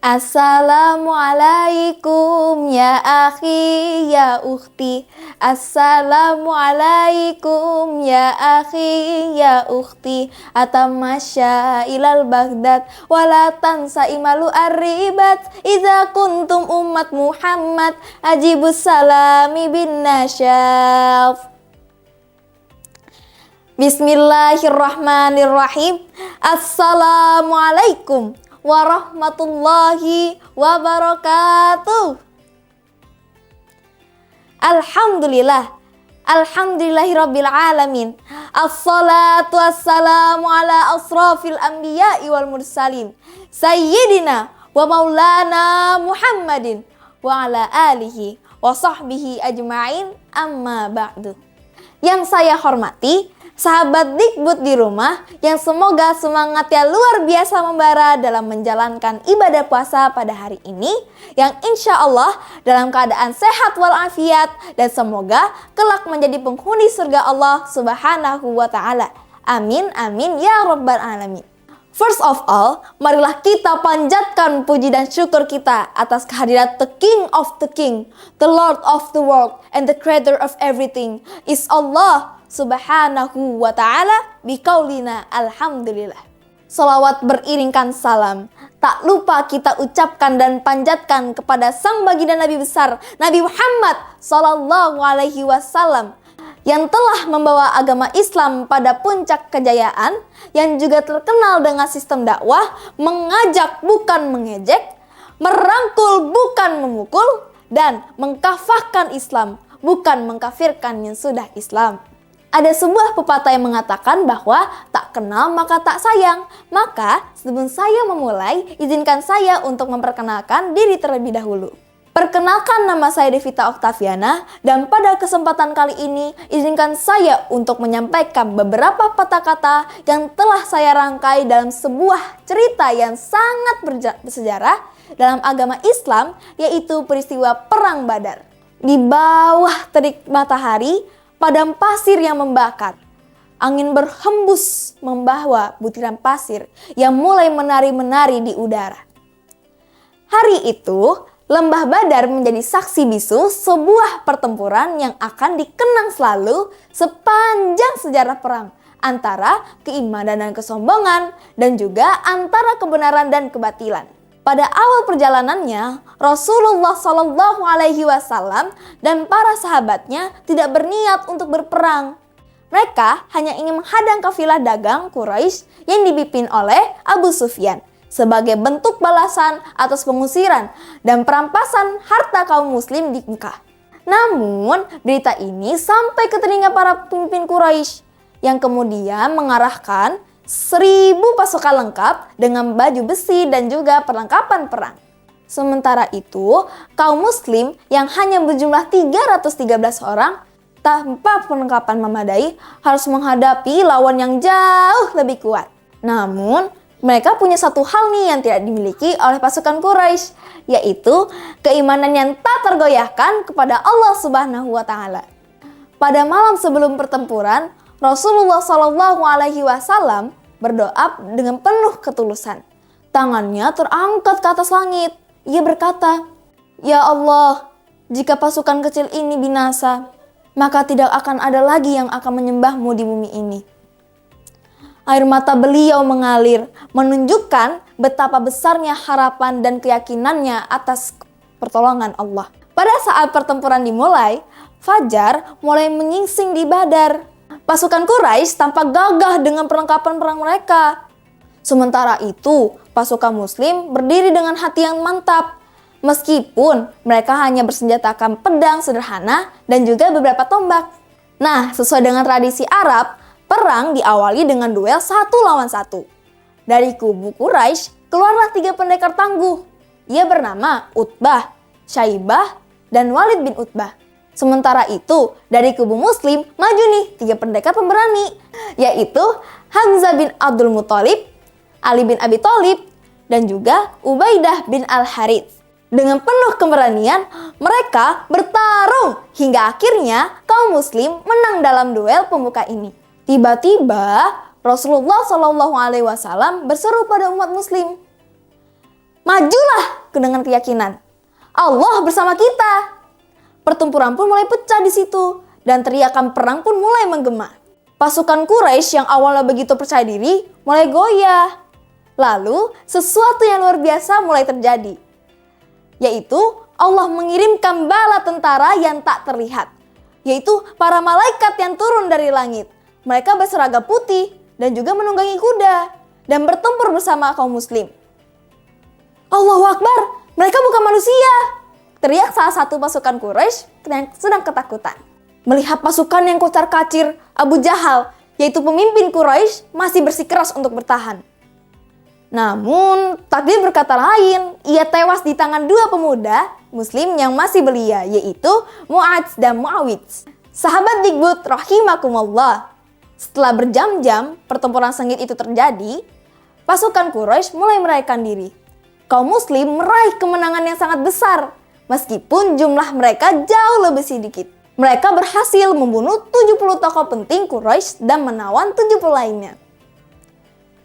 Assalamualaikum ya akhi ya ukhti. Assalamualaikum ya akhi ya ukhti. Atamasya ilal Baghdad wala tansa imalu arribat. Iza kuntum umat Muhammad ajibus salami bin nasyaf. Bismillahirrahmanirrahim. Assalamualaikum warahmatullahi wabarakatuh. Alhamdulillahirabbil alamin. Assalatu wassalamu ala asrafil anbiya'i wal mursalin sayyidina wa maulana Muhammadin wa ala alihi wa sahbihi ajma'in, amma ba'du. Yang saya hormati sahabat Dikbud di rumah yang semoga semangatnya luar biasa membara dalam menjalankan ibadah puasa pada hari ini, yang insya Allah dalam keadaan sehat walafiat dan semoga kelak menjadi penghuni surga Allah Subhanahu wa Ta'ala. Amin amin ya rabbal alamin. First of all, marilah kita panjatkan puji dan syukur kita atas kehadirat the King of the King, the Lord of the world, and the Creator of everything is Allah Subhanahu wa Ta'ala biqaulina alhamdulillah. Salawat beriringkan salam tak lupa kita ucapkan dan panjatkan kepada sang baginda Nabi besar Nabi Muhammad sallallahu alaihi wasallam yang telah membawa agama Islam pada puncak kejayaan, yang juga terkenal dengan sistem dakwah mengajak bukan mengejek, merangkul bukan memukul, dan mengkafahkan Islam bukan mengkafirkan yang sudah Islam. Ada sebuah pepatah yang mengatakan bahwa tak kenal maka tak sayang. Maka sebelum saya memulai, izinkan saya untuk memperkenalkan diri terlebih dahulu. Perkenalkan, nama saya Devita Oktaviana, dan pada kesempatan kali ini izinkan saya untuk menyampaikan beberapa patah kata yang telah saya rangkai dalam sebuah cerita yang sangat bersejarah dalam agama Islam, yaitu peristiwa Perang Badar. Di bawah terik matahari, padang pasir yang membakar, angin berhembus membawa butiran pasir yang mulai menari-menari di udara. Hari itu, Lembah Badar menjadi saksi bisu sebuah pertempuran yang akan dikenang selalu sepanjang sejarah perang antara keimanan dan kesombongan, dan juga antara kebenaran dan kebatilan. Pada awal perjalanannya, Rasulullah Shallallahu Alaihi Wasallam dan para sahabatnya tidak berniat untuk berperang. Mereka hanya ingin menghadang kafilah dagang Quraisy yang dipimpin oleh Abu Sufyan sebagai bentuk balasan atas pengusiran dan perampasan harta kaum muslim di Mekah. Namun, berita ini sampai ke telinga para pemimpin Quraisy yang kemudian mengarahkan 1000 pasukan lengkap dengan baju besi dan juga perlengkapan perang. Sementara itu, kaum muslim yang hanya berjumlah 313 orang tanpa perlengkapan memadai harus menghadapi lawan yang jauh lebih kuat. Namun, mereka punya satu hal nih yang tidak dimiliki oleh pasukan Quraisy, yaitu keimanan yang tak tergoyahkan kepada Allah Subhanahu wa Ta'ala. Pada malam sebelum pertempuran, Rasulullah Shallallahu Alaihi Wasallam berdoa dengan penuh ketulusan. Tangannya terangkat ke atas langit. Ia berkata, "Ya Allah, jika pasukan kecil ini binasa, maka tidak akan ada lagi yang akan menyembah-Mu di bumi ini." Air mata beliau mengalir, menunjukkan betapa besarnya harapan dan keyakinannya atas pertolongan Allah. Pada saat pertempuran dimulai, fajar mulai menyingsing di Badar. Pasukan Quraisy tampak gagah dengan perlengkapan perang mereka. Sementara itu, pasukan muslim berdiri dengan hati yang mantap. Meskipun mereka hanya bersenjatakan pedang sederhana dan juga beberapa tombak. Nah, sesuai dengan tradisi Arab, perang diawali dengan duel 1 lawan 1. Dari kubu Quraisy keluarlah 3 pendekar tangguh. Ia bernama Utbah, Syaibah, dan Walid bin Utbah. Sementara itu, dari kubu muslim maju nih 3 pendekar pemberani, yaitu Hamzah bin Abdul Muthalib, Ali bin Abi Thalib, dan juga Ubaidah bin Al-Harits. Dengan penuh keberanian, mereka bertarung hingga akhirnya kaum muslim menang dalam duel pembuka ini. Tiba-tiba Rasulullah Shallallahu Alaihi Wasallam berseru pada umat muslim, "Majulah dengan keyakinan Allah bersama kita. Pertempuran pun mulai pecah di situ dan teriakan perang pun mulai menggema. Pasukan Quraisy yang awalnya begitu percaya diri mulai goyah. Lalu sesuatu yang luar biasa mulai terjadi, yaitu Allah mengirimkan bala tentara yang tak terlihat, yaitu para malaikat yang turun dari langit. Mereka berseragam putih dan juga menunggangi kuda dan bertempur bersama kaum muslim. Allahu Akbar, mereka bukan manusia, teriak salah satu pasukan Quraisy yang sedang ketakutan. Melihat pasukan yang kocar-kacir, Abu Jahal, yaitu pemimpin Quraisy, masih bersikeras untuk bertahan. Namun, takdir berkata lain. Ia tewas di tangan dua pemuda muslim yang masih belia, yaitu Mu'adz dan Mu'awidz. Sahabat Digbud rahimakumullah. Setelah berjam-jam pertempuran sengit itu terjadi, pasukan Quraisy mulai melarikan diri. Kaum muslim meraih kemenangan yang sangat besar, meskipun jumlah mereka jauh lebih sedikit. Mereka berhasil membunuh 70 tokoh penting Quraisy dan menawan 70 lainnya.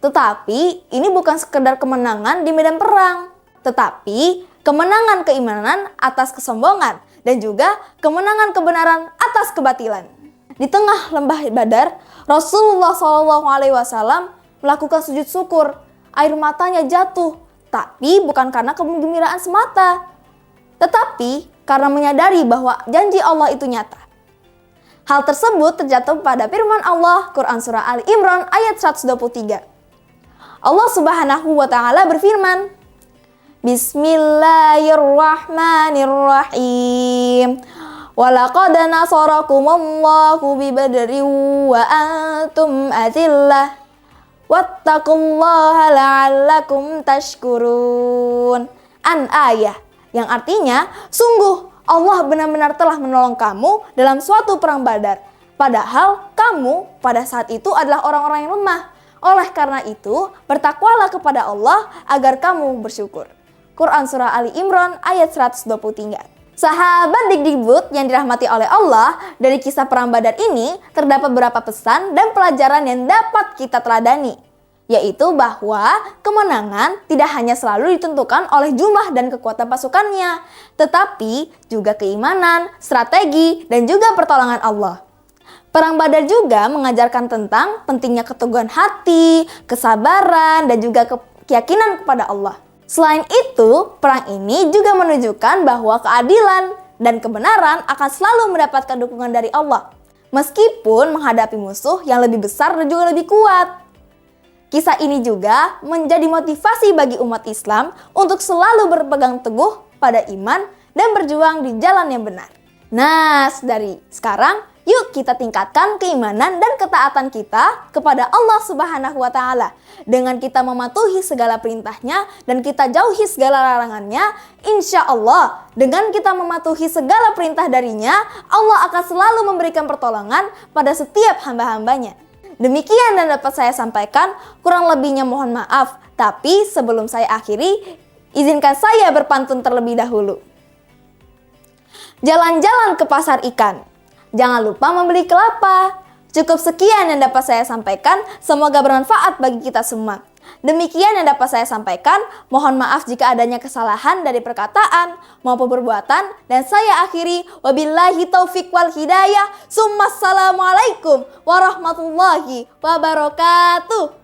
Tetapi ini bukan sekedar kemenangan di medan perang, tetapi kemenangan keimanan atas kesombongan dan juga kemenangan kebenaran atas kebatilan. Di tengah lembah Badar, Rasulullah SAW melakukan sujud syukur. Air matanya jatuh, tapi bukan karena kegembiraan semata, tetapi karena menyadari bahwa janji Allah itu nyata. Hal tersebut terjatuh pada firman Allah, Quran Surah Ali Imran ayat 123. Allah Subhanahu wa Ta'ala berfirman, Bismillahirrahmanirrahim. Walaqad nasarakumullahu bibadrin wa antum azillah. Wattaqullaha la'allakum tashkurun. An ayah, yang artinya, sungguh Allah benar-benar telah menolong kamu dalam suatu perang Badar. Padahal kamu pada saat itu adalah orang-orang yang lemah. Oleh karena itu, bertakwalah kepada Allah agar kamu bersyukur. Quran Surah Ali Imran ayat 123. Sahabat Digbud yang dirahmati oleh Allah, dari kisah perang Badar ini terdapat beberapa pesan dan pelajaran yang dapat kita teladani, yaitu bahwa kemenangan tidak hanya selalu ditentukan oleh jumlah dan kekuatan pasukannya, tetapi juga keimanan, strategi, dan juga pertolongan Allah. Perang Badar juga mengajarkan tentang pentingnya keteguhan hati, kesabaran, dan juga keyakinan kepada Allah. Selain itu, perang ini juga menunjukkan bahwa keadilan dan kebenaran akan selalu mendapatkan dukungan dari Allah, meskipun menghadapi musuh yang lebih besar dan juga lebih kuat. Kisah ini juga menjadi motivasi bagi umat Islam untuk selalu berpegang teguh pada iman dan berjuang di jalan yang benar. Nah, dari sekarang, yuk kita tingkatkan keimanan dan ketaatan kita kepada Allah Subhanahu wa Ta'ala. Dengan kita mematuhi segala perintahnya dan kita jauhi segala larangannya, insya Allah dengan kita mematuhi segala perintah darinya, Allah akan selalu memberikan pertolongan pada setiap hamba-hambanya. Demikian yang dapat saya sampaikan, kurang lebihnya mohon maaf. Tapi sebelum saya akhiri, izinkan saya berpantun terlebih dahulu. Jalan-jalan ke pasar ikan, jangan lupa membeli kelapa. Cukup sekian yang dapat saya sampaikan, semoga bermanfaat bagi kita semua. Demikian yang dapat saya sampaikan, mohon maaf jika adanya kesalahan dari perkataan maupun perbuatan, dan saya akhiri, wabillahi taufiq wal hidayah, summa assalamualaikum warahmatullahi wabarakatuh.